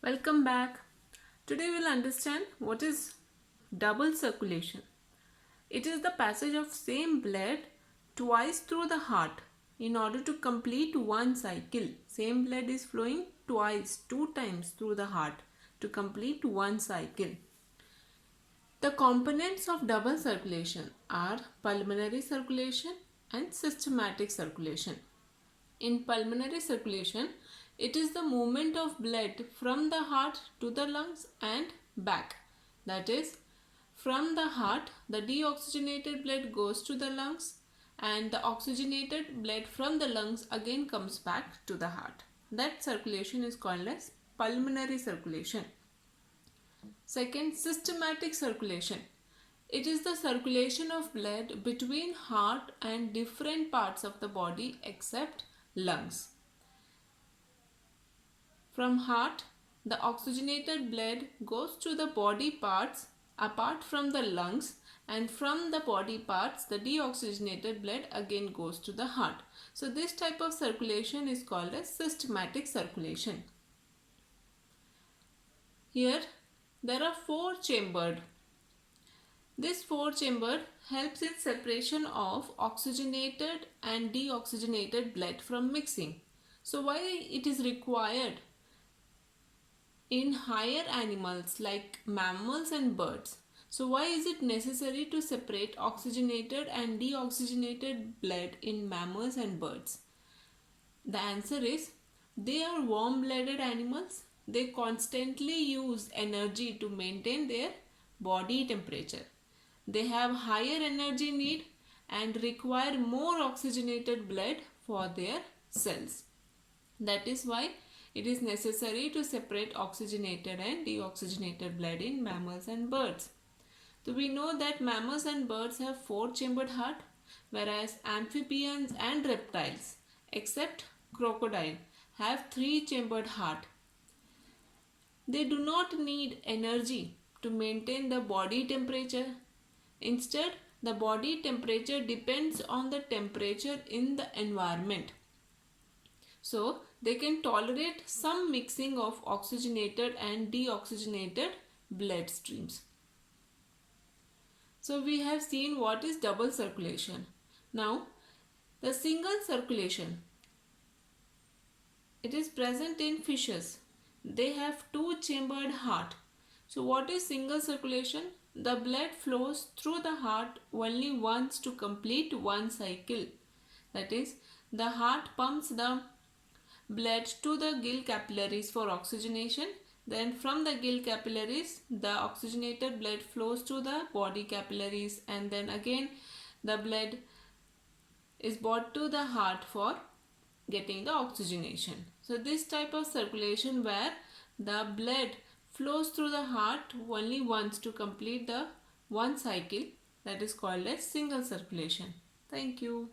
Welcome back. Today we'll understand what is double circulation. It is the passage of same blood twice through the heart in order to complete one cycle. Same blood is flowing twice, two times through the heart to complete one cycle. The components of double circulation are pulmonary circulation and systematic circulation. In pulmonary circulation, it is the movement of blood from the heart to the lungs and back. That is, from the heart, the deoxygenated blood goes to the lungs and the oxygenated blood from the lungs again comes back to the heart. That circulation is called as pulmonary circulation. Second, systematic circulation. It is the circulation of blood between heart and different parts of the body except lungs. From heart, the oxygenated blood goes to the body parts apart from the lungs, and from the body parts the deoxygenated blood again goes to the heart. So this type of circulation is called as systematic circulation. Here there are four chambered. This four chamber helps in separation of oxygenated and deoxygenated blood from mixing. So why it is required in higher animals like mammals and birds? So why is it necessary to separate oxygenated and deoxygenated blood in mammals and birds? The answer is they are warm-blooded animals. They constantly use energy to maintain their body temperature. They have higher energy need and require more oxygenated blood for their cells. That is why it is necessary to separate oxygenated and deoxygenated blood in mammals and birds. So we know that mammals and birds have four-chambered heart, whereas amphibians and reptiles, except crocodile, have three-chambered heart. They do not need energy to maintain the body temperature. Instead, the body temperature depends on the temperature in the environment. So, they can tolerate some mixing of oxygenated and deoxygenated blood streams. So, we have seen what is double circulation. Now, the single circulation. It is present in fishes. They have two-chambered heart. So, what is single circulation? The blood flows through the heart only once to complete one cycle. That is, the heart pumps the blood to the gill capillaries for oxygenation. Then from the gill capillaries, the oxygenated blood flows to the body capillaries, and then again the blood is brought to the heart for getting the oxygenation. So this type of circulation where the blood flows through the heart only once to complete the one cycle, that is called as single circulation. Thank you.